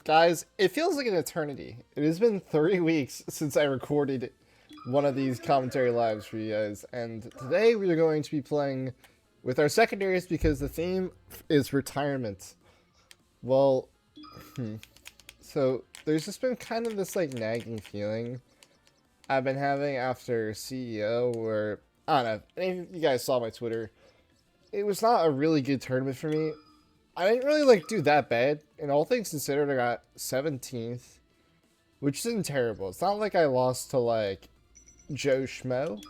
Guys, it feels like an eternity. It has been 3 weeks since I recorded one of these commentary lives for you guys, and today we are going to be playing with our secondaries because the theme is retirement. Well, so there's just been kind of this like nagging feeling I've been having after CEO where, I don't know, if you guys saw my Twitter, it was not a really good tournament for me. I didn't really like do that bad. And all things considered, I got 17th, which isn't terrible. It's not like I lost to like Joe Schmo.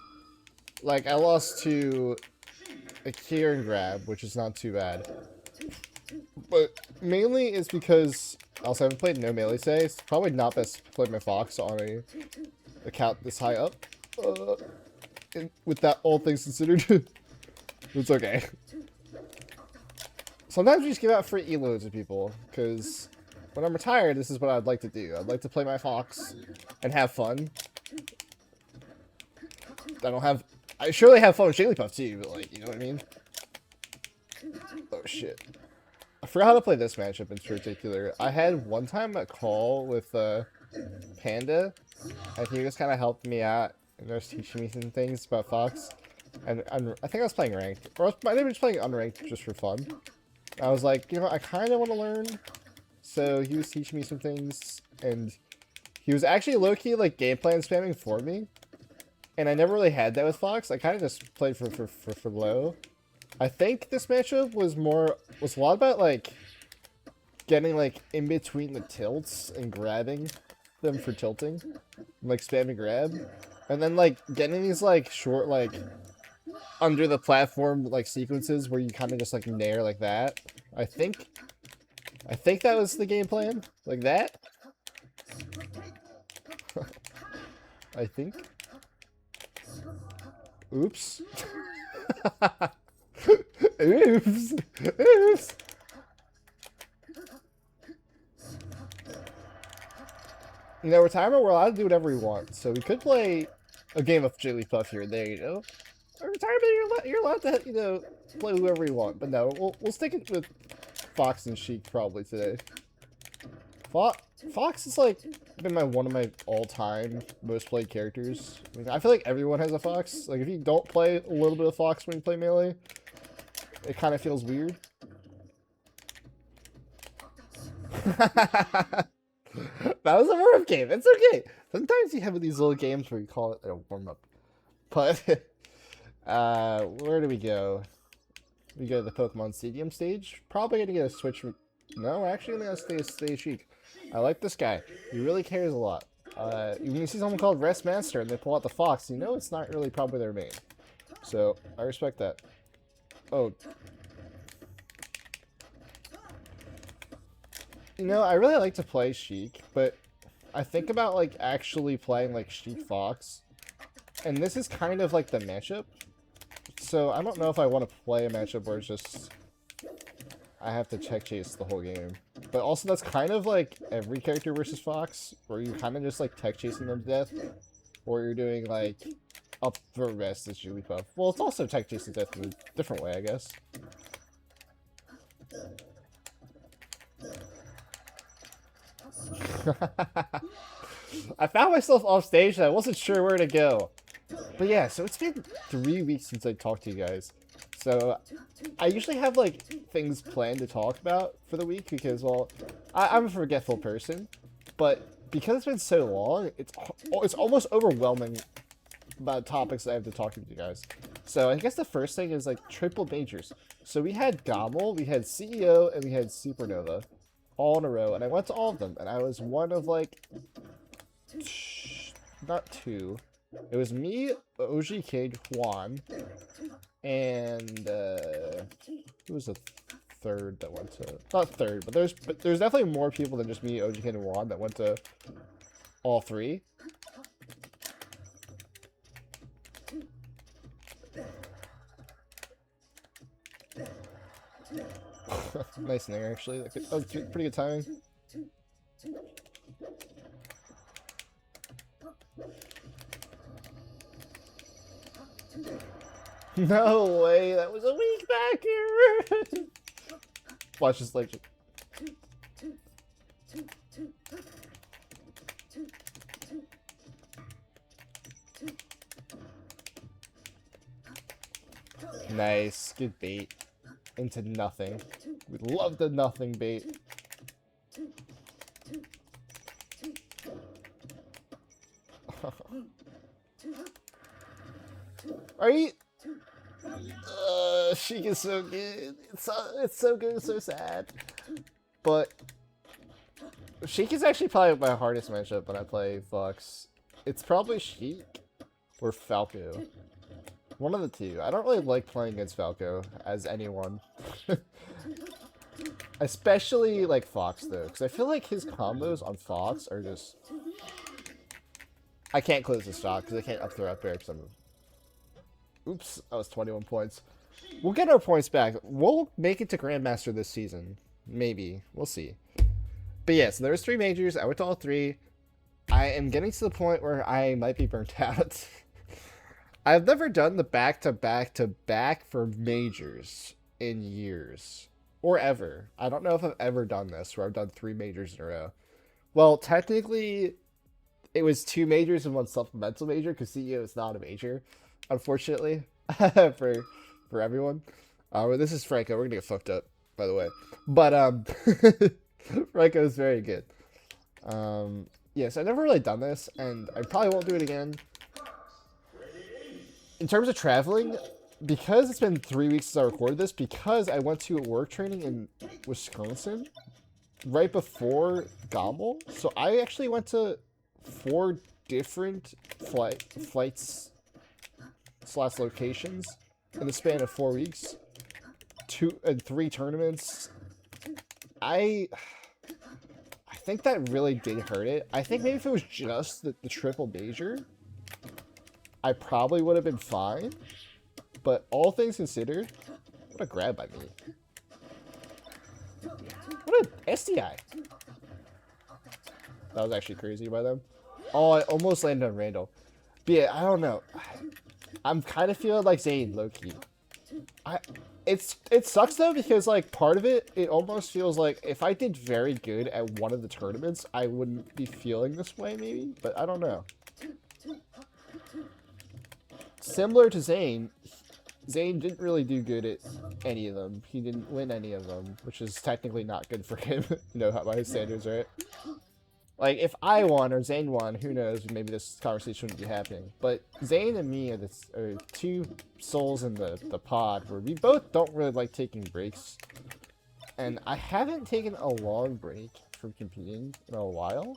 Like I lost to a Kieran Grab, which is not too bad. But mainly it's because I also haven't played no melee say. It's probably not best to play my Fox on a account this high up. With that all things considered, it's okay. Sometimes we just give out free eloads to people, because when I'm retired, this is what I'd like to do. I'd like to play my Fox and have fun. I surely have fun with Jigglypuff too, but like, you know what I mean? Oh shit. I forgot how to play this matchup in particular. I had one time a call with Panda, and he was kind of helping me out, and was teaching me some things about Fox. And I think I was playing ranked, or I might have been playing unranked just for fun. I was like, you know, I kind of want to learn. So he was teaching me some things, and he was actually low-key like game plan spamming for me. And I never really had that with Fox. I kind of just played for low. I think this matchup was a lot about like getting like in between the tilts and grabbing them for tilting, like spamming grab, and then like getting these like short like under the platform like sequences where you kind of just like nair like that. I think that was the game plan, like that. I think. Oops. Oops. Oops. You know, retirement, we're allowed to do whatever we want, so we could play a game of Jigglypuff here and there, you know? Retirement, you're allowed to, you know, play whoever you want, but no, we'll stick it with Fox and Sheik probably today. Fox is like been one of my all-time most played characters. I mean, I feel like everyone has a Fox. Like if you don't play a little bit of Fox when you play melee, it kind of feels weird. That was a warm-up game. It's okay. Sometimes you have these little games where you call it a warm-up. But where do we go? We go to the Pokemon Stadium stage. Probably gonna get a switch from... No, actually I'm gonna stay Sheik. I like this guy. He really cares a lot. When you see someone called Rest Master and they pull out the Fox, you know it's not really probably their main. So, I respect that. Oh. You know, I really like to play Sheik, but I think about like actually playing like Sheik Fox. And this is kind of like the matchup. So I don't know if I want to play a matchup where it's just I have to check chase the whole game. But also that's kind of like every character versus Fox, where you kind of just like tech chasing them to death, or you're doing like up for rest as Jigglypuff. Well, it's also tech chasing death in a different way, I guess. I found myself off stage and I wasn't sure where to go. But yeah, so it's been 3 weeks since I talked to you guys. So I usually have like things planned to talk about for the week because, well, I'm a forgetful person. But because it's been so long, it's almost overwhelming about topics that I have to talk to you guys. So I guess the first thing is like triple majors. So we had Gommel, we had CEO, and we had Supernova all in a row. And I went to all of them. And I was one of like... not two. It was me, OG Kid, Juan, and who was the third that went to? Not third, but there's definitely more people than just me, OG Kid, and Juan that went to all three. Nice nair, actually. That was pretty good timing. No way, that was a weak back here. Watch this like. Nice. Good bait. Into nothing. We love the nothing bait. Are you... Sheik is so good. It's so good, so sad. But Sheik is actually probably my hardest matchup when I play Fox. It's probably Sheik or Falco. One of the two. I don't really like playing against Falco as anyone. Especially like Fox though, because I feel like his combos on Fox are just... I can't close the stock because I can't up throw up air because I'm... Oops, that was 21 points. We'll get our points back. We'll make it to Grandmaster this season. Maybe. We'll see. But yeah, so there's 3 majors. I went to all 3. I am getting to the point where I might be burnt out. I've never done the back-to-back-to-back for majors in years. Or ever. I don't know if I've ever done this, where I've done 3 majors in a row. Well, technically, it was 2 majors and 1 supplemental major, because CEO is not a major, unfortunately, for everyone. This is Franco. We're gonna get fucked up, by the way. But, Franco is very good. Yes, I've never really done this, and I probably won't do it again. In terms of traveling, because it's been 3 weeks since I recorded this, because I went to a work training in Wisconsin right before Gommel, so I actually went to 4 different flights / locations in the span of 4 weeks. 2 and 3 tournaments. I think that really did hurt it. I think maybe if it was just the triple major, I probably would have been fine. But all things considered, what a grab by me. What a SDI. That was actually crazy by them. Oh, I almost landed on Randall. But yeah, I don't know. I'm kind of feeling like Zane, low-key. It sucks though, because like part of it almost feels like if I did very good at one of the tournaments, I wouldn't be feeling this way maybe, but I don't know. Similar to Zane, Zane didn't really do good at any of them. He didn't win any of them, which is technically not good for him, you know, by his standards, right? Like, if I won or Zane won, who knows, maybe this conversation wouldn't be happening. But Zane and me are 2 souls in the pod where we both don't really like taking breaks. And I haven't taken a long break from competing in a while.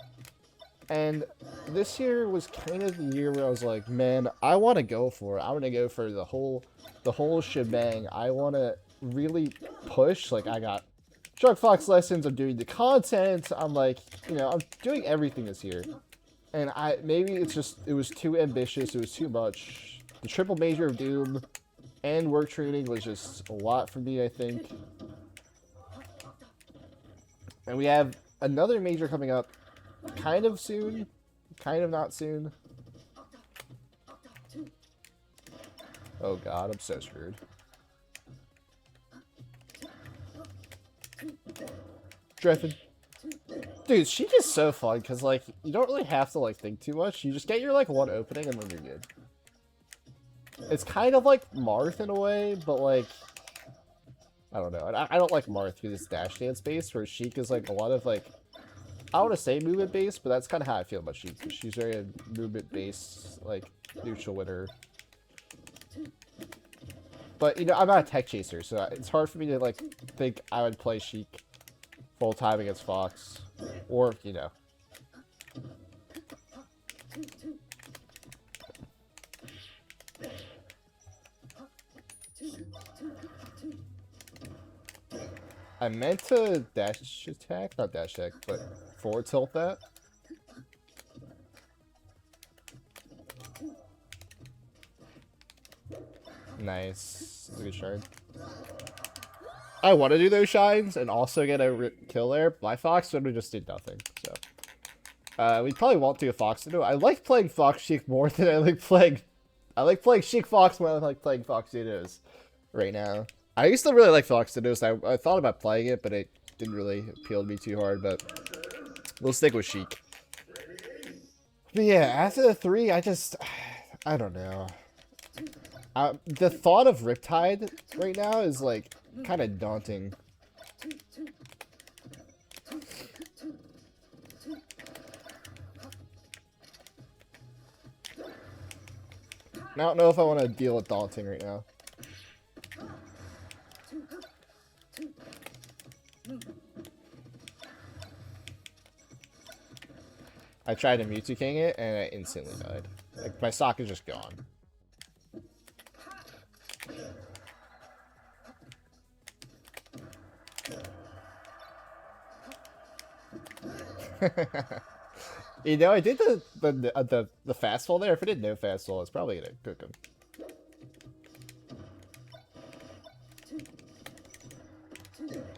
And this year was kind of the year where I was like, man, I want to go for it. I want to go for the whole shebang. I want to really push. Like, I got Drug Fox lessons, I'm doing the content, I'm like, you know, I'm doing everything this year. And maybe it was too ambitious, it was too much. The triple major of Doom and work training was just a lot for me, I think. And we have another major coming up kind of soon, kind of not soon. Oh god, I'm so screwed. Dreffin. Dude, she is so fun because, like, you don't really have to, like, think too much. You just get your, like, one opening and then you're good. It's kind of like Marth in a way, but, like, I don't know. I don't like Marth because it's dash dance based, where Sheik is, like, a lot of, like, I don't want to say movement based, but that's kind of how I feel about Sheik. She's very movement based, like, neutral winner. But, you know, I'm not a tech chaser, so it's hard for me to, like, think I would play Sheik full time against Fox. Or, you know. I meant to dash attack, not dash attack, but forward tilt that. Nice. Good shard. I want to do those shines and also get a kill there. My Fox would have just did nothing. So we probably won't do a Fox Ditto. I like playing Fox Sheik more than I like playing Sheik Fox more than I like playing Fox Dittos right now. I used to really like Fox Dittos. I thought about playing it, but it didn't really appeal to me too hard. But we'll stick with Sheik. But yeah, after the 3, I don't know. The thought of Riptide right now is like kind of daunting. I don't know if I want to deal with daunting right now. I tried to Mewtwo King it and I instantly died. Like my stock is just gone. You know, I did the fastball there. If I did no fastball, it's probably gonna cook him.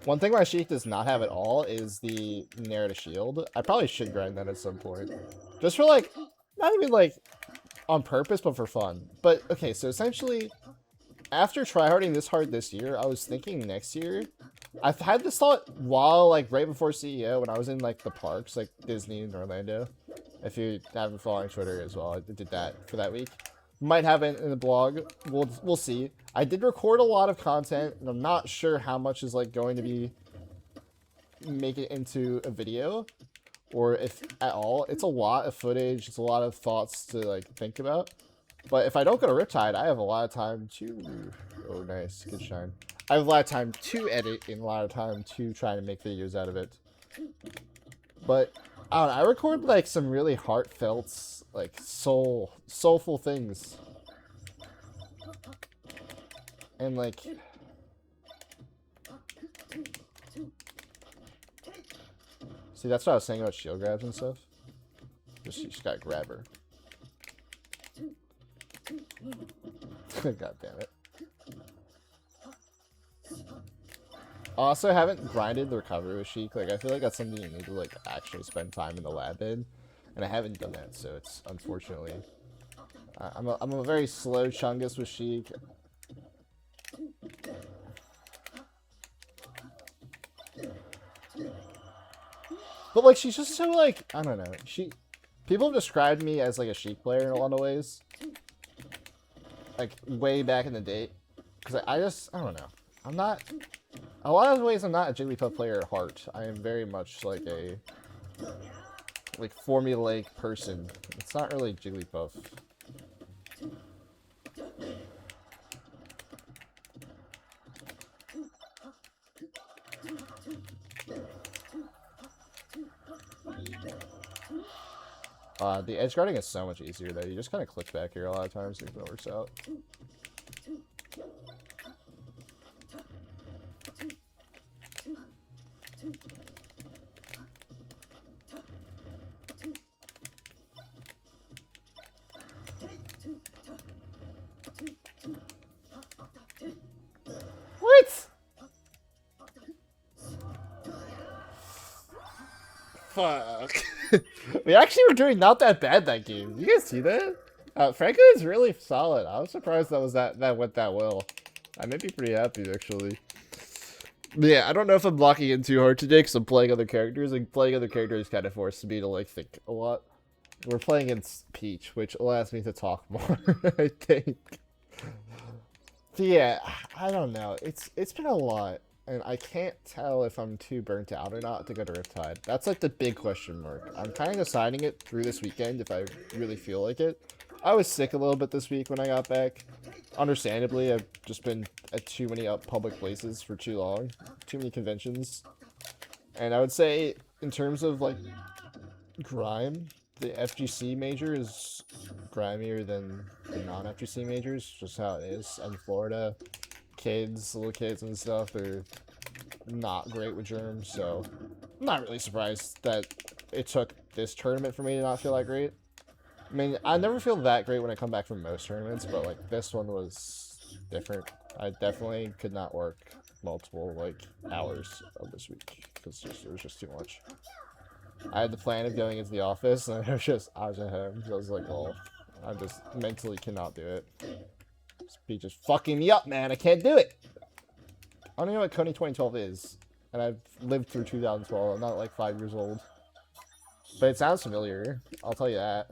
One thing my Sheik does not have at all is the Nair to shield. I probably should grind that at some point. Just for like, not even like on purpose, but for fun. But okay, so essentially, after tryharding this hard this year, I was thinking next year. I've had this thought while like right before CEO when I was in like the parks, like Disney and Orlando. If you haven't following Twitter as well, I did that for that week. Might have it in the blog. We'll see. I did record a lot of content, and I'm not sure how much is like going to be make it into a video, or if at all. It's a lot of footage. It's a lot of thoughts to like think about. But if I don't go to Riptide, I have a lot of time to. Oh, nice, good shine. I have a lot of time to edit and a lot of time to try to make videos out of it. But I don't know, I record like some really heartfelt, like soulful things. And like see, that's what I was saying about shield grabs and stuff. Just gotta grab her. God damn it. Also, haven't grinded the recovery with Sheik. Like, I feel like that's something you need to, like, actually spend time in the lab in. And I haven't done that, so it's, unfortunately... I'm a very slow Chungus with Sheik. But, like, she's just so, like, I don't know. People have described me as, like, a Sheik player in a lot of ways. Like, way back in the day. Because I don't know. I'm not... A lot of ways, I'm not a Jigglypuff player at heart. I am very much like a formulaic person. It's not really Jigglypuff. The edge guarding is so much easier though. You just kind of click back here a lot of times and it works out. What? Fuck. We actually were doing not that bad that game. You guys see that? Franco is really solid. I was surprised that went that well. I may be pretty happy actually. But yeah, I don't know if I'm blocking in too hard today because I'm playing other characters. And playing other characters kind of forced me to like think a lot. We're playing against Peach, which allows me to talk more, I think. But yeah, I don't know. It's been a lot, and I can't tell if I'm too burnt out or not to go to Riptide. That's like the big question mark. I'm kind of deciding it through this weekend if I really feel like it. I was sick a little bit this week when I got back. Understandably, I've just been at too many public places for too long. Too many conventions. And I would say, in terms of, like, grime, the FGC major is grimier than the non-FGC majors. Just how it is. And Florida, little kids and stuff, they're not great with germs. So, I'm not really surprised that it took this tournament for me to not feel that great. I mean, I never feel that great when I come back from most tournaments, but, like, this one was different. I definitely could not work multiple, like, hours of this week, because it was just too much. I had the plan of going into the office, and I was at home, so I was like, well, I just mentally cannot do it. This beach is fucking me up, man, I can't do it! I don't even know what Coney 2012 is, and I've lived through 2012, I'm not, like, 5 years old. But it sounds familiar, I'll tell you that.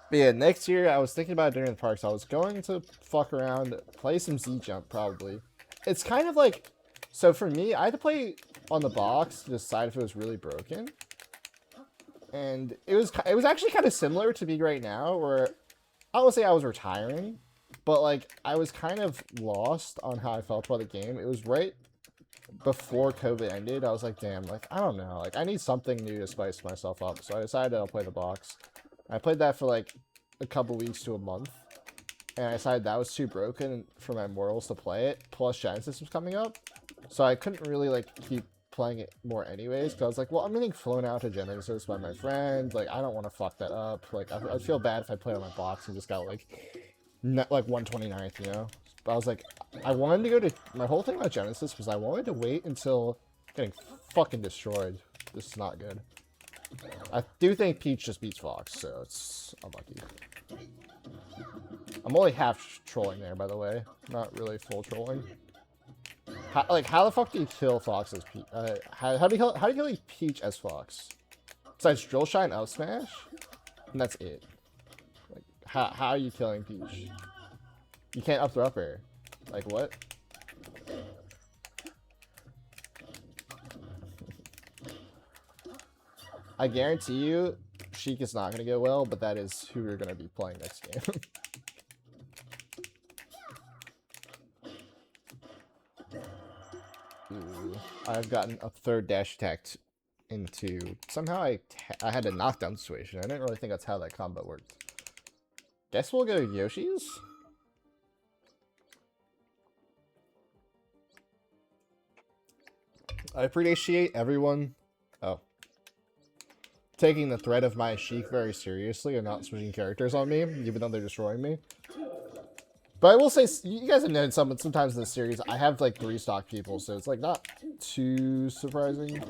But yeah, next year I was thinking about doing the parks. I was going to fuck around, play some Z Jump probably. It's kind of like, so for me, I had to play on the box to decide if it was really broken. And it was actually kind of similar to me right now, where I would say I was retiring, but like I was kind of lost on how I felt about the game. It was right before COVID ended. I was like, damn, like I don't know, like I need something new to spice myself up. So I decided I'll play the box. I played that for like a couple weeks to a month, and I decided that was too broken for my morals to play it. Plus Genesis was coming up, so I couldn't really like keep playing it more anyways, because I was like, well, I'm getting flown out to Genesis by my friends, like I don't want to fuck that up, like I'd feel bad if I played on my box and just got like like 129th, you know. But I was like, I wanted to go to, my whole thing about Genesis was I wanted to wait until getting fucking destroyed. This is not good. I do think Peach just beats Fox, so it's unlucky. I'm only half trolling there, by the way, not really full trolling. How the fuck do you kill Fox as Peach? How do you kill Peach as Fox? Besides Drill Shine up smash, and that's it. Like how are you killing Peach? You can't up throw up air. Like what? I guarantee you, Sheik is not gonna go well, but that is who we're gonna be playing next game. Ooh, I've gotten a third dash attack into. Somehow I had a knockdown situation. I didn't really think that's how that combo worked. Guess we'll go Yoshi's. I appreciate everyone. Oh. Taking the threat of my Sheik very seriously and not switching characters on me, even though they're destroying me. But I will say, you guys have known sometimes in this series, I have like 3 stock people, so it's like not too surprising.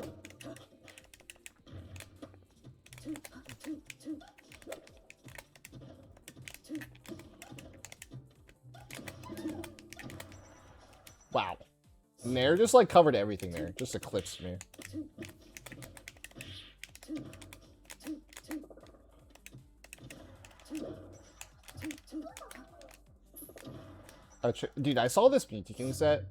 Wow. Nair just like covered everything there, just eclipsed me. Dude, I saw this King set,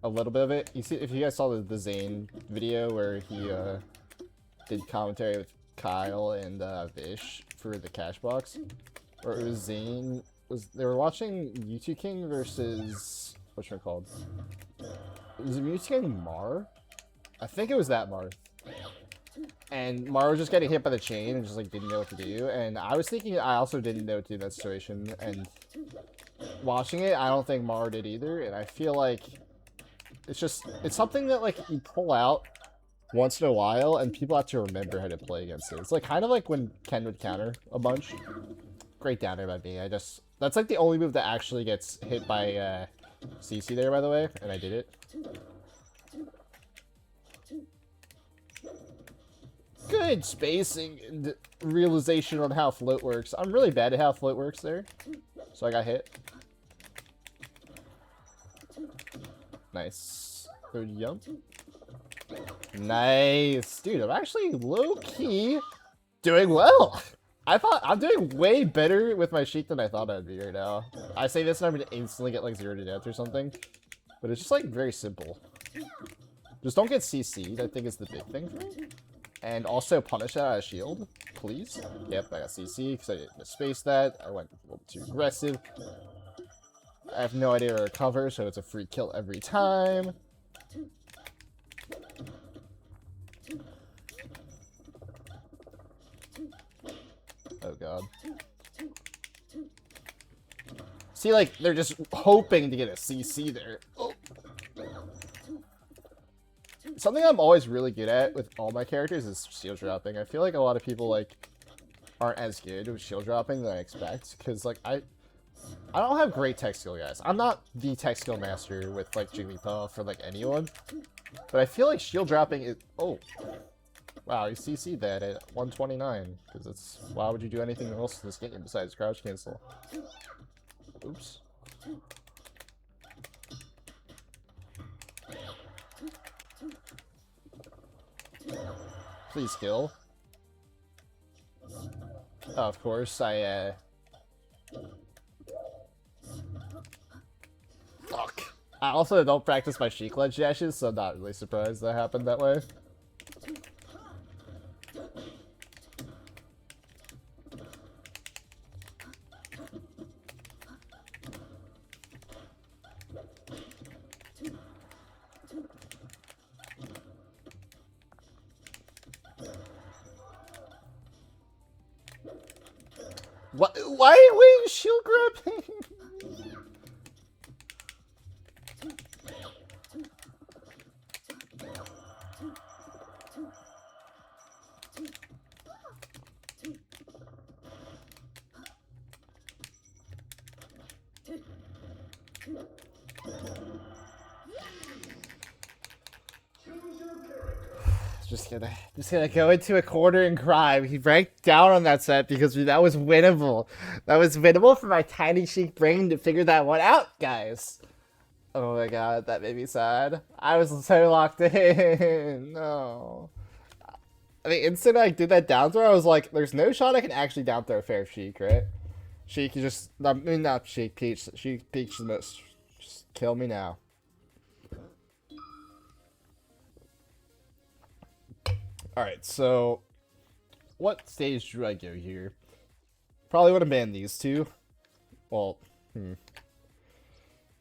a little bit of it. You see, if you guys saw the Zane video where he did commentary with Kyle and Vish for the cash box, or it was Zane. They were watching YouTube King versus what's it called? Was it YouTube King Mar? I think it was that Mar. And Mar was just getting hit by the chain and just like didn't know what to do. And I was thinking I also didn't know what to do in that situation. And watching it, I don't think Mar did either. And I feel like it's something that like you pull out once in a while and people have to remember how to play against it. It's like kind of like when Ken would counter a bunch. Great downer by me. That's like the only move that actually gets hit by CC there, by the way, and I did it. Good spacing and realization on how float works. I'm really bad at how float works there, so I got hit. Nice. Good jump. Nice. Dude, I'm actually low-key doing well. I thought I'm doing way better with my Sheik than I thought I'd be right now. I say this and I'm gonna instantly get like 0 to death or something. But it's just like very simple. Just don't get CC'd, I think is the big thing for me. And also punish that out of shield, please. Yep, I got CC because I didn't space that. I went a little too aggressive. I have no idea where to recover, so it's a free kill every time. Oh god. See, like, they're just hoping to get a CC there. Oh. Something I'm always really good at with all my characters is shield dropping. I feel like a lot of people, like, aren't as good with shield dropping than I expect. Because, like, I don't have great tech skill, guys. I'm not the tech skill master with, like, Jigglypuff or, like, anyone. But I feel like shield dropping is... Oh. Wow, you CC'd that at 129, because it's... Why would you do anything else in this game besides crouch cancel? Oops. Please kill. Oh, of course, I I also don't practice my Sheik ledge dashes, so I'm not really surprised that happened that way. What? Why are we shield grabbing? Just gonna go into a corner and cry. He ranked down on that set because that was winnable. That was winnable for my tiny Sheik brain to figure that one out, guys. Oh my god, that made me sad. I was so locked in. No. I mean, instant I did that down throw, I was like, there's no shot I can actually down throw fair Sheik, right? Sheik, you just, I mean, not Sheik, Peach. Sheik, Peach, just kill me now. Alright, so what stage do I go here? Probably would have banned these two. Well,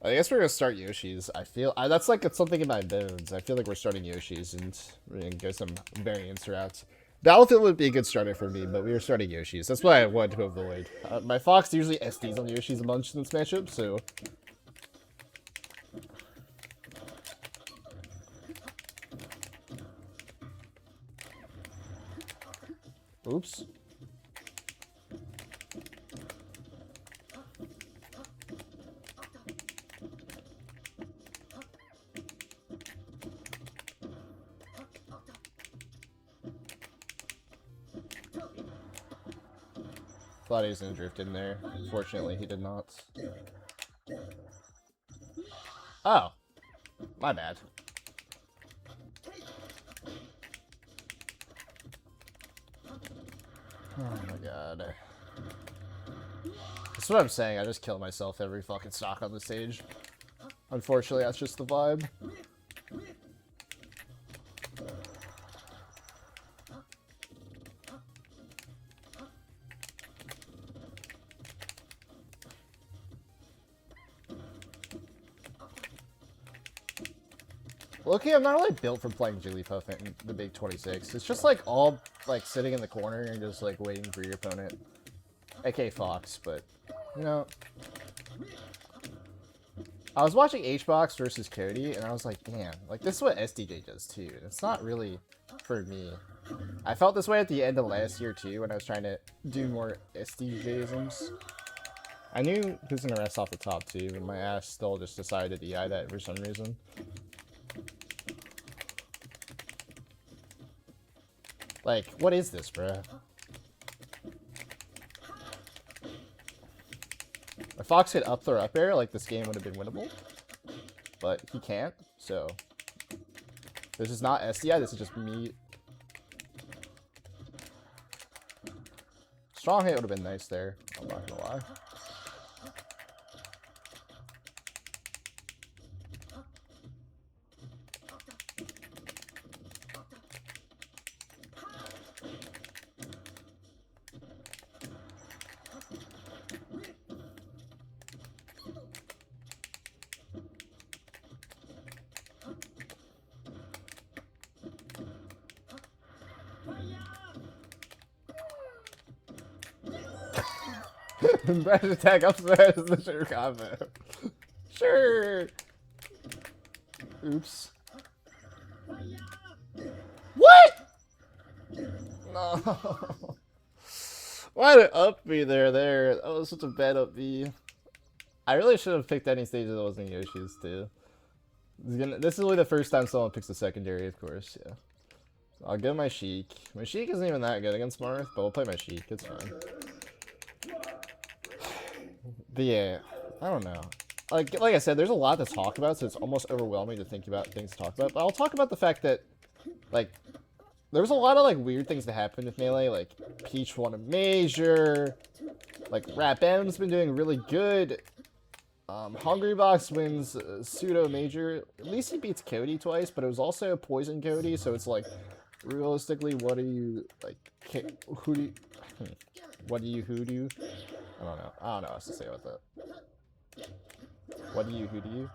I guess we're gonna start Yoshi's. That's like it's something in my bones. I feel like we're starting Yoshi's and we're gonna go some variants routes. Battlefield would be a good starter for me, but we were starting Yoshi's. That's what I wanted to avoid. My Fox usually SDs on Yoshi's a bunch in this matchup, so. Oops. Thought he was gonna drift in there. Fortunately, he did not. Oh. My bad. Oh my god. That's what I'm saying, I just kill myself every fucking stock on the stage. Unfortunately, that's just the vibe. Loki, I'm not really built for playing Jigglypuff in the Big 26. It's just like all like sitting in the corner and just like waiting for your opponent. AK Fox, but you know. I was watching HBox versus Cody and I was like, damn, like this is what SDJ does too. And it's not really for me. I felt this way at the end of last year too when I was trying to do more SDJisms. I knew he was gonna rest off the top too, but my ass still just decided to DI that for some reason. Like, what is this, bruh? If Fox hit up throw up air, like, this game would have been winnable. But he can't, so... This is not SDI, this is just me. Strong hit would have been nice there, I'm not gonna lie. Brush attack upstairs is the sure combo. Sure. Oops. What? No. Why did up B there? That was such a bad up B. I really should have picked any stage that wasn't Yoshi's too. This is only the first time someone picks a secondary, of course. Yeah. I'll go my Sheik. My Sheik isn't even that good against Marth, but we'll play my Sheik. It's fine. But yeah, I don't know. Like I said, there's a lot to talk about, so it's almost overwhelming to think about things to talk about. But I'll talk about the fact that, like, there's a lot of, like, weird things that happened with Melee. Like, Peach won a major. Like, Rap M's been doing really good. Hungrybox wins pseudo major. At least he beats Cody twice, but it was also poison Cody, so it's like, realistically, what do you like? Who do you? What do you who do you? I don't know. I don't know what else to say about that. What do you who do you?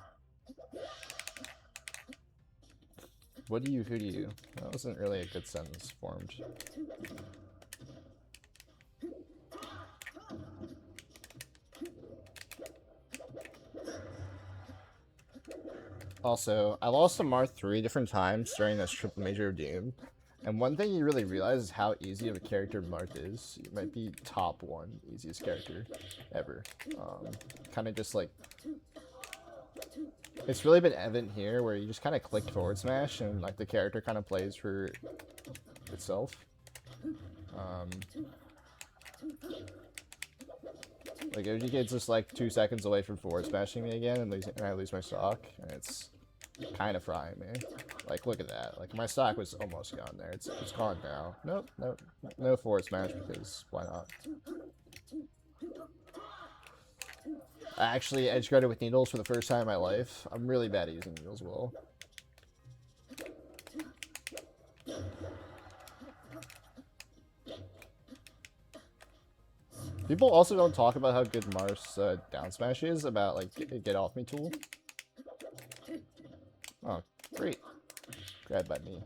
What do you who do you? That wasn't really a good sentence formed. Also, I lost to Marth 3 different times during this triple major of Doom. And one thing you really realize is how easy of a character Marth is. It might be top 1 easiest character ever. Kind of just like... It's really been evident here where you just kind of click forward smash and like the character kind of plays for itself. Like OGK's just like 2 seconds away from forward smashing me again and I lose my stock, and it's kind of frying me. Like look at that. Like my stock was almost gone there. It's gone now. Nope, no forward smash because why not? I actually edge guarded with needles for the first time in my life. I'm really bad at using needles well. People also don't talk about how good Marth's down smash is, about like get off me tool. Oh, great. Grabbed by me.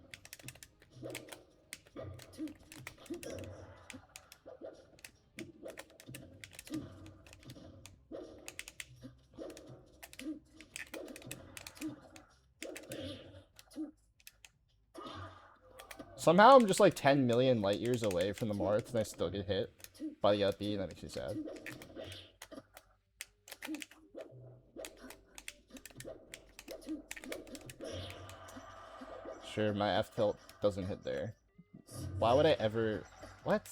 Somehow I'm just like 10 million light years away from the Marth and I still get hit by the up B, and that makes me sad. Sure, my F tilt doesn't hit there. Why would I ever... What?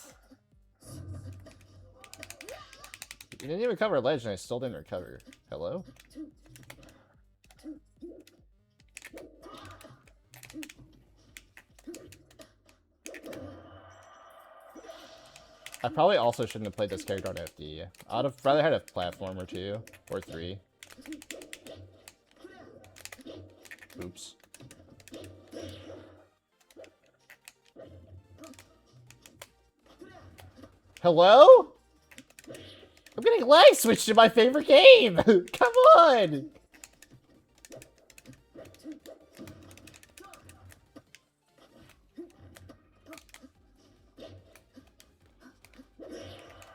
You didn't even cover ledge and I still didn't recover. Hello? I probably also shouldn't have played this character on FD. I'd have rather had a platform or 2 or 3. Oops. Hello? I'm getting lag switched to my favorite game! Come on!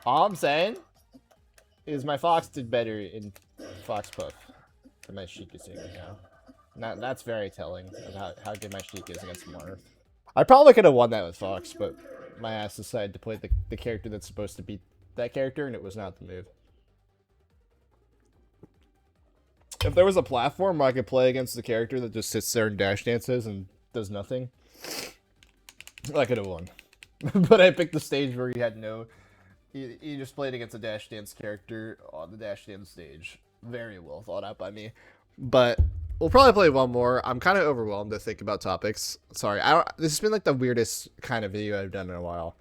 All I'm saying is my Fox did better in Fox Puff than my Sheik is doing right now. That's very telling of how good my Sheik is against Marth. I probably could have won that with Fox, but my ass decided to play the character that's supposed to beat that character, and it was not the move. If there was a platform where I could play against the character that just sits there and dash dances and does nothing, I could have won. But I picked the stage where he had no... He just played against a dash dance character on the dash dance stage. Very well thought out by me. But we'll probably play one more. I'm kind of overwhelmed to think about topics. Sorry, this has been like the weirdest kind of video I've done in a while.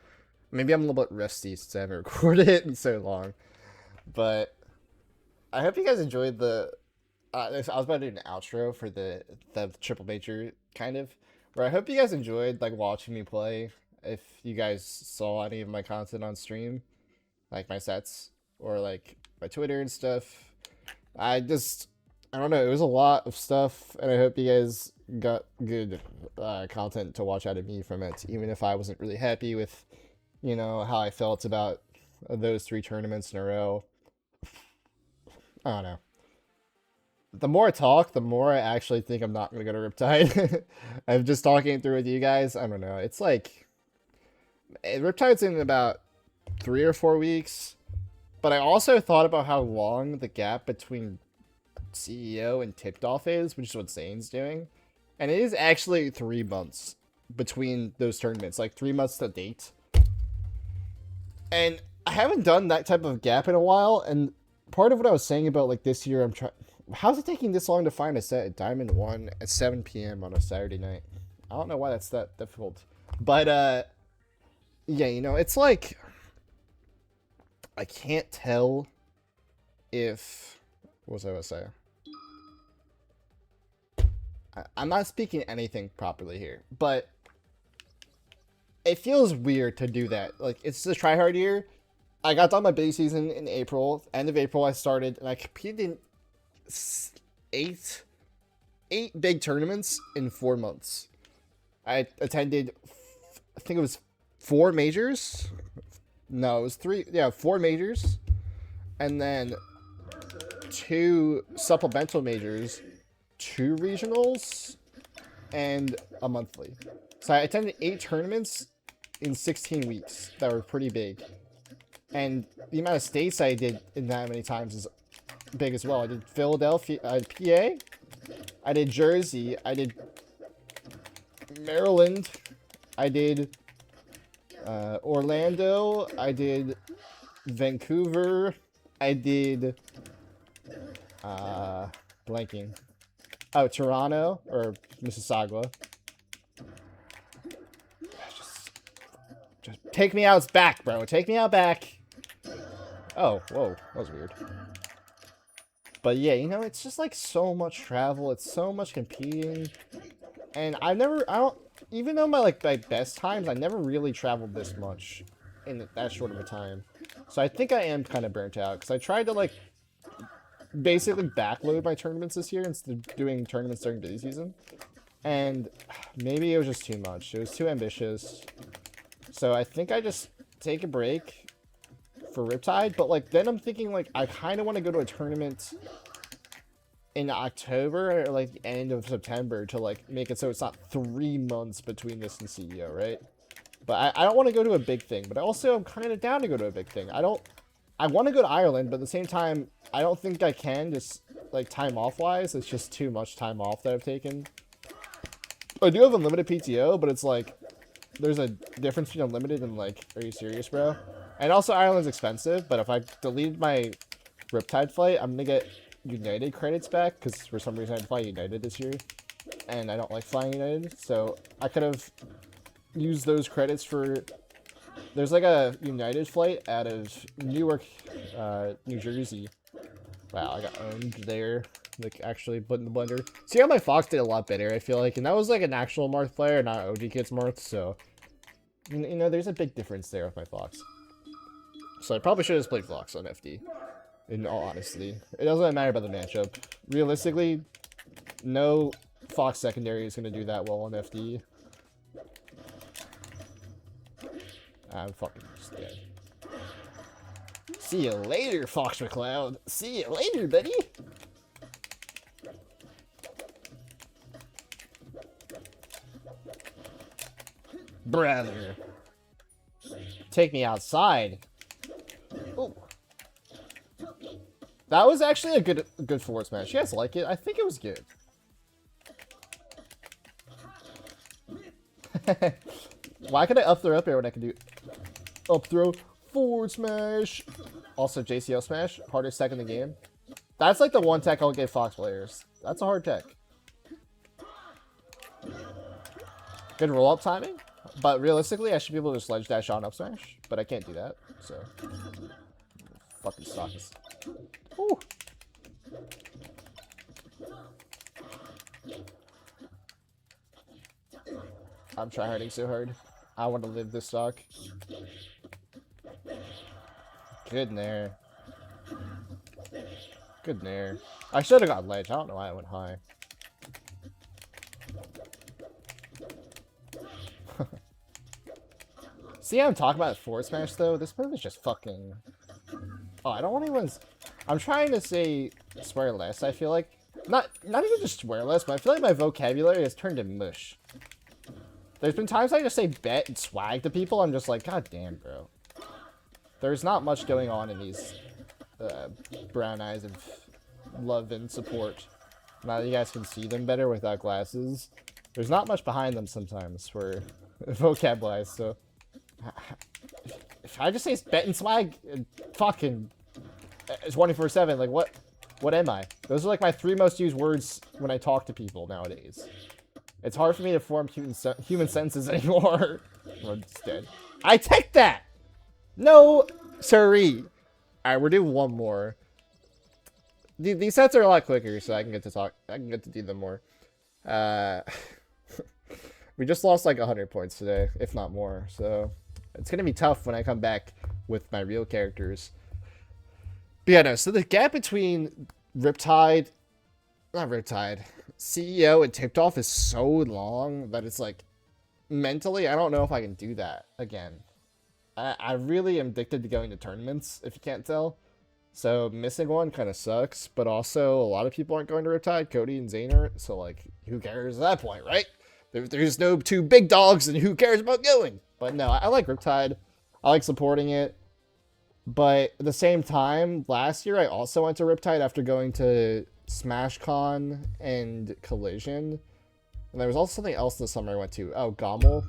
Maybe I'm a little bit rusty since I haven't recorded it in so long. But I hope you guys enjoyed the... I was about to do an outro for the triple major, kind of. Where I hope you guys enjoyed like watching me play. If you guys saw any of my content on stream, like my sets or like my Twitter and stuff, I don't know, it was a lot of stuff, and I hope you guys got good content to watch out of me from it, even if I wasn't really happy with, you know, how I felt about those 3 tournaments in a row. I don't know. The more I talk, the more I actually think I'm not going to go to Riptide. I'm just talking it through with you guys. I don't know. It's like... Riptide's in about 3 or 4 weeks. But I also thought about how long the gap between CEO and Tipped Off is, which is what Zane's doing. And it is actually 3 months between those tournaments. Like 3 months to date. And I haven't done that type of gap in a while. And part of what I was saying about like this year, I'm trying... How's it taking this long to find a set at Diamond 1 at 7 p.m. on a Saturday night? I don't know why that's that difficult. But, yeah, you know, it's like... I can't tell if What was I going to say? I'm not speaking anything properly here, but it feels weird to do that. Like, it's the tryhard year. I got done my big season in April. End of April, I started, and I competed in eight big tournaments in 4 months. I attended, I think it was 4 majors. No, it was 3. Yeah, 4 majors, and then 2 supplemental majors, 2 regionals, and a monthly. So I attended 8 tournaments in 16 weeks that were pretty big. And the amount of states I did in that many times is big as well. I did Philadelphia, I did PA, I did Jersey, I did Maryland, I did Orlando, I did Vancouver, I did blanking. Oh, Toronto or Mississauga. Just take me out back, bro. Take me out back. Oh, whoa, that was weird. But yeah, you know, it's just like so much travel. It's so much competing, and I don't. Even though my best times, I never really traveled this much in that short of a time. So I think I am kind of burnt out because I tried to like basically backload my tournaments this year instead of doing tournaments during busy season, and maybe it was just too much. It was too ambitious. So I think I just take a break for Riptide, but like then I'm thinking like I kind of want to go to a tournament in October or like the end of September to like make it so it's not 3 months between this and CEO, right? But I don't want to go to a big thing, but also I'm kind of down to go to a big thing. I want to go to Ireland, but at the same time, I don't think I can just like time off wise. It's just too much time off that I've taken. I do have unlimited PTO, but it's like there's a difference between unlimited and like, are you serious, bro? And also Ireland's expensive, but if I deleted my Riptide flight, I'm gonna get United credits back because for some reason I had to fly United this year, and I don't like flying United, so I could have used those credits for. There's like a United flight out of Newark, New Jersey. Wow, I got owned there. Like actually put in the blender. See how my Fox did a lot better, I feel like, and that was like an actual Marth player, not OG Kids Marth. So you know, there's a big difference there with my Fox. So I probably should have played Fox on FD. In all honesty, it doesn't matter about the matchup. Realistically, no Fox secondary is gonna do that well on FD. I'm fucking just dead. See you later, Fox McCloud. See you later, buddy. Brother. Take me outside. Oh. That was actually a good forward smash. You guys like it? I think it was good. Why could I up throw up air when I can do up throw forward smash? Also JCL smash, hardest tech in the game. That's like the one tech I'll give Fox players. That's a hard tech. Good roll up timing, but realistically I should be able to just ledge dash on up smash, but I can't do that. So fucking sucks. Ooh. I'm tryharding so hard. I want to live this stock. Good nair. Good nair. I should have got ledge. I don't know why I went high. See how I'm talking about forward smash though? This move is just fucking... Oh, I don't want anyone's... I'm trying to say swear less, I feel like. Not even just swear less, but I feel like my vocabulary has turned to mush. There's been times I just say bet and swag to people, I'm just like, god damn, bro. There's not much going on in these brown eyes of love and support. Now that you guys can see them better without glasses, there's not much behind them sometimes for vocab-wise, so... If I just say bet and swag, fucking... It's 24/7, like what am I? Those are like my 3 most used words when I talk to people nowadays. It's hard for me to form human sentences anymore. Well, it's dead. I take that! No, siree. Alright, we're doing one more. these sets are a lot quicker, so I can get to talk. I can get to do them more. Uh, we just lost like 100 points today, if not more. So it's gonna be tough when I come back with my real characters. But yeah, no. So the gap between Riptide, not Riptide, CEO and Tipped Off is so long that it's like mentally, I don't know if I can do that again. I really am addicted to going to tournaments, if you can't tell. So missing one kind of sucks, but also a lot of people aren't going to Riptide. Cody and Zane are, so like, who cares at that point, right? There's no two big dogs, and who cares about going? But no, I like Riptide. I like supporting it. But at the same time, last year I also went to Riptide after going to SmashCon and Collision. And there was also something else this summer I went to. Oh, Gommel.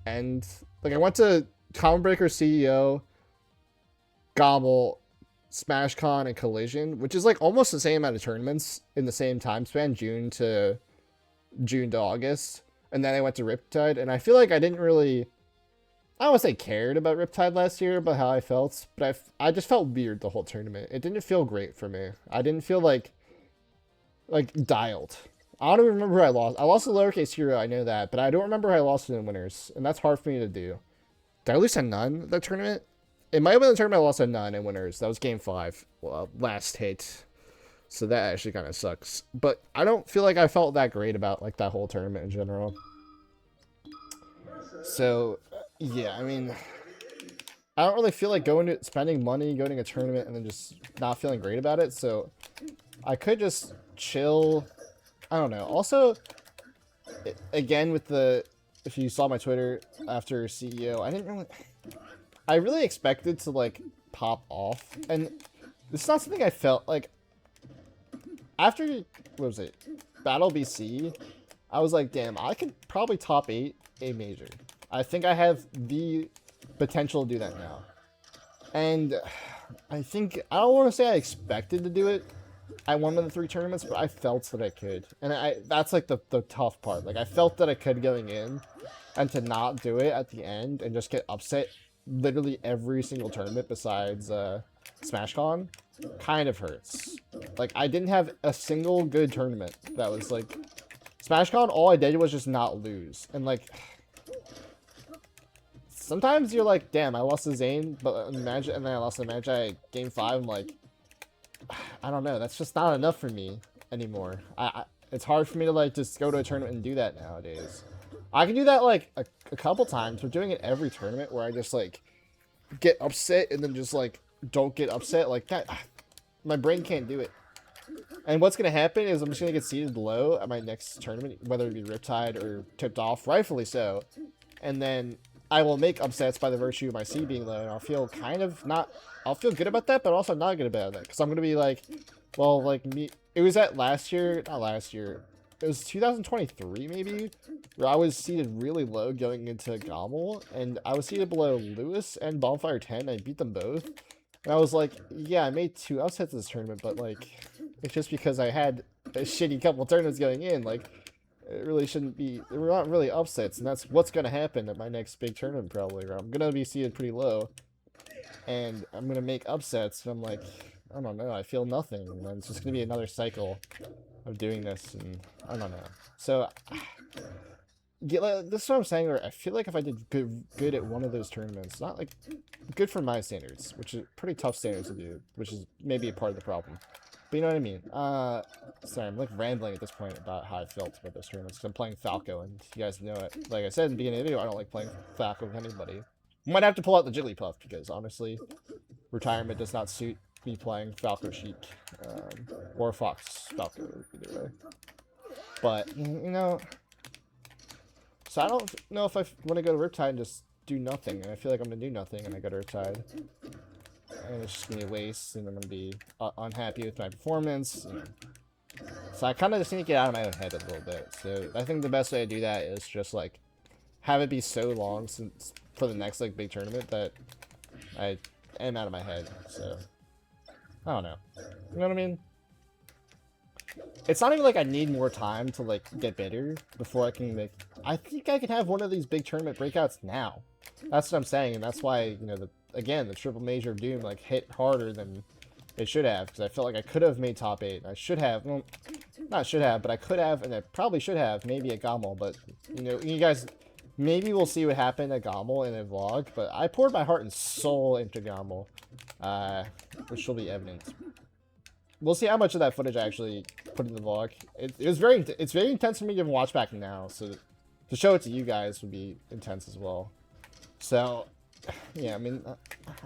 And like I went to Common Breaker CEO, Gommel, SmashCon, and Collision, which is like almost the same amount of tournaments in the same time span, June to August. And then I went to Riptide, and I feel like I didn't really, I don't want to say cared about Riptide last year, about how I felt, but I just felt weird the whole tournament. It didn't feel great for me. I didn't feel like dialed. I don't even remember who I lost. I lost a lowercase hero, I know that, but I don't remember who I lost in winners, and that's hard for me to do. Did I lose a Nun that tournament? It might have been the tournament I lost a Nun in winners. That was game 5. Well, last hit. So that actually kind of sucks. But I don't feel like I felt that great about like that whole tournament in general. So, yeah, I mean, I don't really feel like spending money, going to a tournament, and then just not feeling great about it. So I could just chill. I don't know. Also, again, with if you saw my Twitter after CEO, I really expected to like pop off, and it's not something I felt like after, what was it, Battle BC. I was like, damn, I could probably top 8 a major. I think I have the potential to do that now, and I don't want to say I expected to do it at one of the 3 tournaments, but I felt that I could, and that's like the tough part. Like I felt that I could going in, and to not do it at the end and just get upset literally every single tournament besides SmashCon kind of hurts. Like I didn't have a single good tournament that was like SmashCon. All I did was just not lose, and like sometimes you're like, damn, I lost to Zane, but imagine, and then I lost to Magi game 5. I'm like, I don't know, that's just not enough for me anymore. It's hard for me to like just go to a tournament and do that nowadays. I can do that like a couple times, but doing it every tournament where I just like get upset and then just like don't get upset like that, my brain can't do it. And what's gonna happen is I'm just gonna get seated low at my next tournament, whether it be Riptide or Tipped Off, rightfully so, and then I will make upsets by the virtue of my C being low, and I'll feel I'll feel good about that, but also not good about that, because I'm gonna be like, well, like me, it was at not last year, it was 2023 maybe, where I was seated really low going into Gommel, and I was seated below Lewis and Bonfire 10. I beat them both, and I was like, yeah, I made 2 upsets this tournament, but like, it's just because I had a shitty couple tournaments going in. Like, it really shouldn't be, we're not really upsets, and that's what's gonna happen at my next big tournament probably, where I'm gonna be seated pretty low, and I'm gonna make upsets, and I'm like, I don't know, I feel nothing, and then it's just gonna be another cycle of doing this, and I don't know. So, this is what I'm saying, where I feel like if I did good at one of those tournaments, not like good for my standards, which is pretty tough standards to do, which is maybe a part of the problem. But you know what I mean? Sorry, I'm like rambling at this point about how I felt about those tournaments, because I'm playing Falco, and you guys know it. Like I said in the beginning of the video, I don't like playing Falco with anybody. Might have to pull out the Jigglypuff, because honestly, retirement does not suit me playing Falco Sheik, or Fox Falco, either way. But, you know, so I don't know if I want to go to Riptide and just do nothing, and I feel like I'm going to do nothing, and I go to Riptide. And it's just going to be a waste, and I'm going to be unhappy with my performance. You know. So I kind of just need to get out of my own head a little bit. So I think the best way to do that is just, like, have it be so long since for the next, like, big tournament that I am out of my head. So, I don't know. You know what I mean? It's not even like I need more time to, like, get better before I can make... I think I could have one of these big tournament breakouts now. That's what I'm saying, and that's why, you know, again, the triple major of Doom, like, hit harder than They should have, because I felt like I could have made top 8. I should have, well, not should have, but I could have, and I probably should have, maybe at Gommel, but, you know, you guys, maybe we'll see what happened at Gommel in a vlog, but I poured my heart and soul into Gommel, which will be evident. We'll see how much of that footage I actually put in the vlog. It's very intense for me to even watch back now, so to show it to you guys would be intense as well. So, yeah, I mean,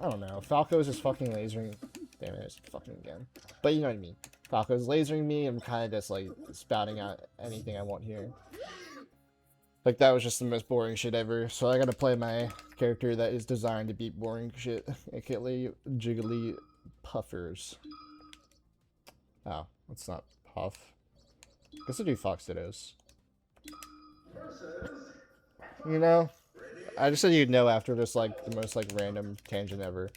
I don't know. Falco's just fucking lasering. Damn it, it's fucking again. But you know what I mean. Falco's lasering me. I'm kind of just like spouting out anything I want here. Like, that was just the most boring shit ever. So I gotta play my character that is designed to beat boring shit. aka Jiggly Puffers. Oh, it's not Puff. Guess I do Fox Dittos. You know? I just said you'd know after just like the most like random tangent ever.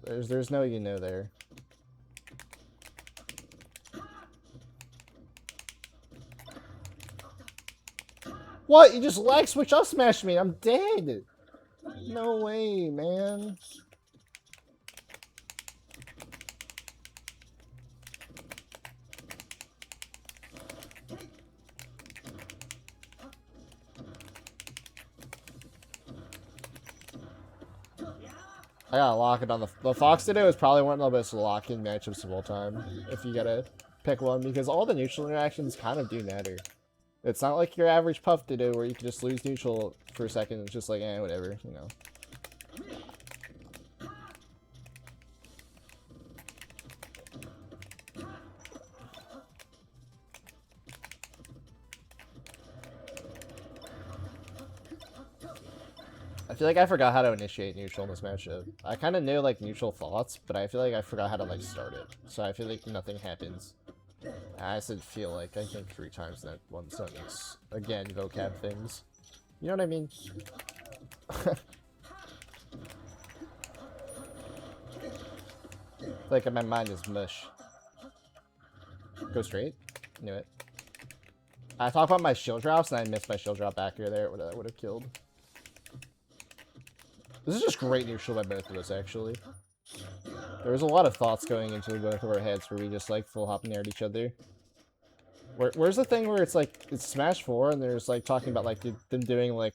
There's no you know there. What? You just lag switch up smashed me. I'm dead. No way, man. I gotta lock it on the Fox today was probably one of the best lock-in matchups of all time. If you gotta pick one, because all the neutral interactions kind of do matter. It's not like your average Puff Ditto where you can just lose neutral for a second. It's just like, eh, whatever, you know. I feel like I forgot how to initiate neutral in this matchup. I kind of knew, like, neutral thoughts, but I feel like I forgot how to, like, start it. So I feel like nothing happens. I said feel like, I think 3 times in that one sentence. Again, vocab things. You know what I mean? Like, my mind is mush. Go straight? Knew it. I talked about my shield drops, and I missed my shield drop back here there. That would have killed. This is just great neutral by both of us, actually. There was a lot of thoughts going into both of our heads where we just, like, full hop nared each other. Where's the thing where it's, like, it's Smash 4, and there's, like, talking about, like, them doing, like,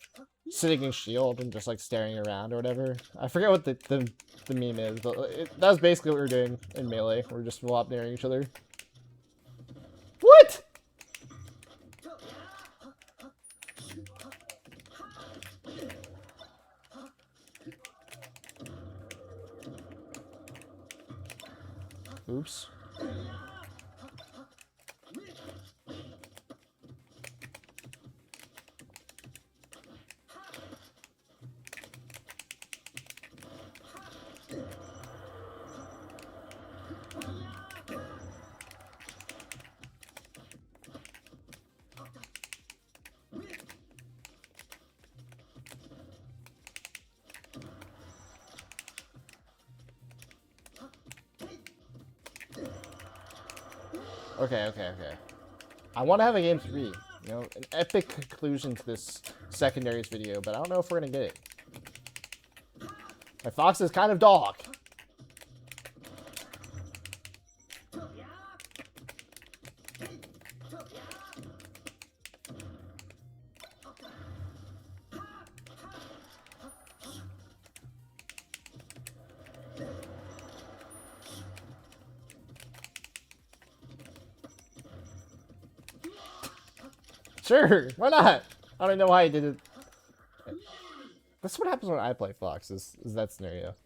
sitting in shield and just, like, staring around or whatever. I forget what the meme is, but that was basically what we were doing in Melee. We're just full hop naring each other. What?! Oops. Okay. I want to have a game 3. You know, an epic conclusion to this secondaries video, but I don't know if we're going to get it. My Fox is kind of dog. Sure, why not? I don't know why I did it. That's what happens when I play Fox, is that scenario.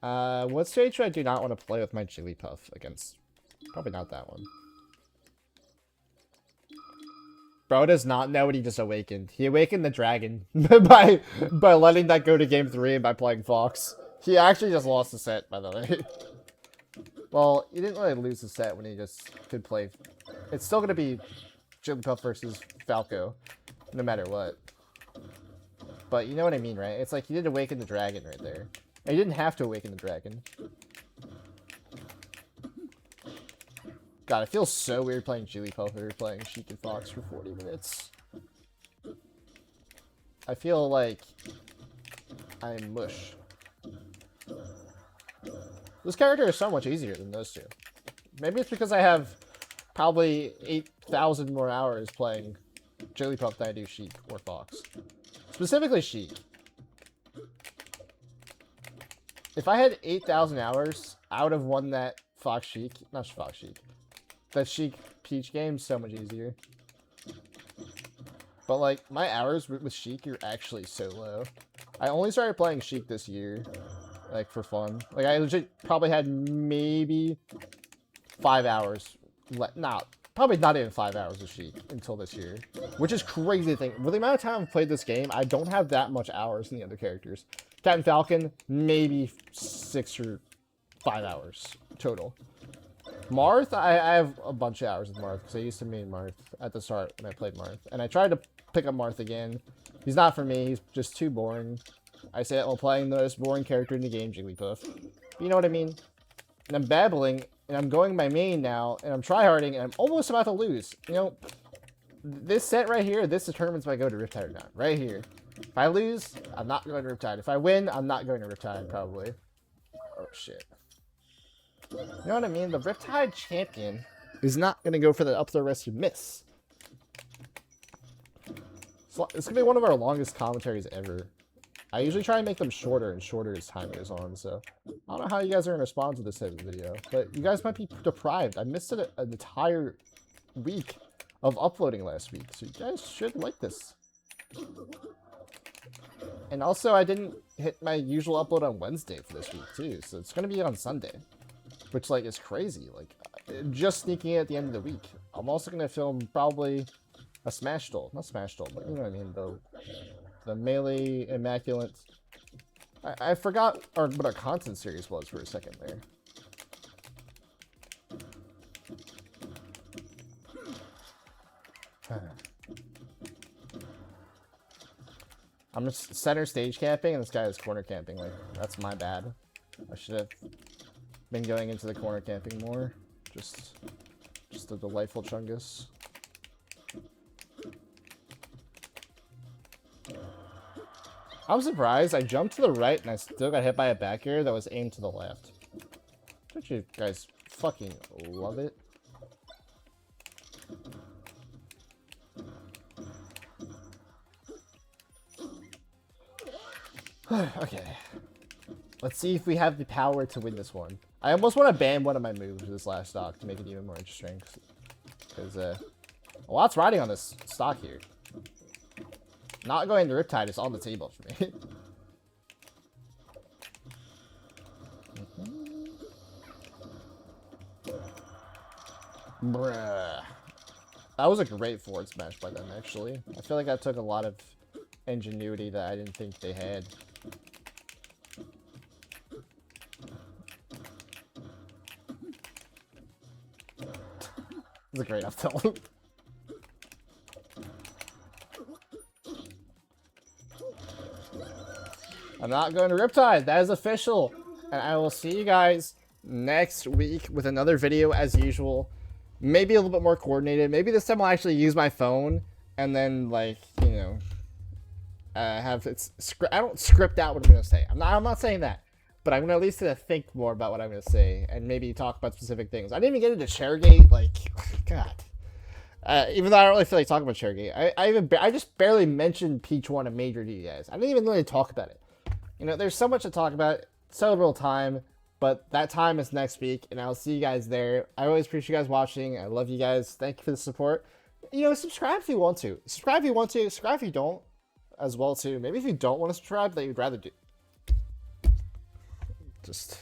What stage should I do not want to play with my Jigglypuff against? Probably not that one. Bro does not know what he just awakened. He awakened the dragon by letting that go to game 3 and by playing Fox. He actually just lost the set, by the way. Well, he didn't really lose the set when he just could play. It's still going to be Jigglypuff versus Falco, no matter what. But you know what I mean, right? It's like he did awaken the dragon right there. And he didn't have to awaken the dragon. God, it feels so weird playing Jigglypuff or playing Sheik and Fox for 40 minutes. I feel like I'm mush. This character is so much easier than those two. Maybe it's because I have probably 8,000 more hours playing Jigglypuff than I do Sheik or Fox. Specifically Sheik. If I had 8,000 hours, I would have won that Fox Sheik. Not Fox Sheik. That Sheik Peach game so much easier. But like, my hours with Sheik are actually so low. I only started playing Sheik this year. Like, for fun. Like, I legit probably had maybe 5 hours. Probably not even 5 hours of Sheik until this year. Which is crazy to think. With the amount of time I've played this game, I don't have that much hours in the other characters. Captain Falcon, maybe 6 or 5 hours total. Marth, I have a bunch of hours with Marth, because I used to main Marth at the start when I played Marth. And I tried to pick up Marth again. He's not for me, he's just too boring. I say that while playing the most boring character in the game, Jigglypuff. But you know what I mean? And I'm babbling, and I'm going my main now, and I'm tryharding, and I'm almost about to lose. You know, this set right here, this determines if I go to Riptide or not. Right here. If I lose, I'm not going to Riptide. If I win, I'm not going to Riptide, probably. Oh, shit. You know what I mean? The Riptide champion is not going to go for the up the rest you miss. So it's going to be one of our longest commentaries ever. I usually try and make them shorter and shorter as time goes on, so I don't know how you guys are going to respond to this type of video, but you guys might be deprived. I missed an entire week of uploading last week, so you guys should like this. And also, I didn't hit my usual upload on Wednesday for this week, too, so it's going to be on Sunday. Which, like, is crazy. Like, just sneaking in at the end of the week. I'm also going to film probably a Smash Duel. Not Smash Duel, but you know what I mean. The Melee Immaculate. I forgot what our content series was for a second there. I'm just center stage camping, and this guy is corner camping. Like, that's my bad. I should have been going into the corner camping more. Just a delightful chungus. I'm surprised. I jumped to the right and I still got hit by a back air that was aimed to the left. Don't you guys fucking love it? Okay. Let's see if we have the power to win this one. I almost want to ban one of my moves this last stock to make it even more interesting. Because, a lot's riding on this stock here. Not going to Riptide is on the table for me. Bruh. That was a great forward smash by them, actually. I feel like that took a lot of ingenuity that I didn't think they had. It's a great up tilt. I'm not going to Riptide. That is official. And I will see you guys next week with another video as usual. Maybe a little bit more coordinated. Maybe this time I'll actually use my phone and then, like, you know, have it. I don't script out what I'm going to say. I'm not saying that. But I'm going to at least think more about what I'm going to say and maybe talk about specific things. I didn't even get into Chairgate. Like, God. Even though I don't really feel like talking about Chairgate. I just barely mentioned Peach 1 and Major to you guys. I didn't even really talk about it. You know, there's so much to talk about. So little time. But that time is next week. And I'll see you guys there. I always appreciate you guys watching. I love you guys. Thank you for the support. You know, subscribe if you want to. Subscribe if you want to. Subscribe if you don't. As well, too. Maybe if you don't want to subscribe, that you'd rather do. Just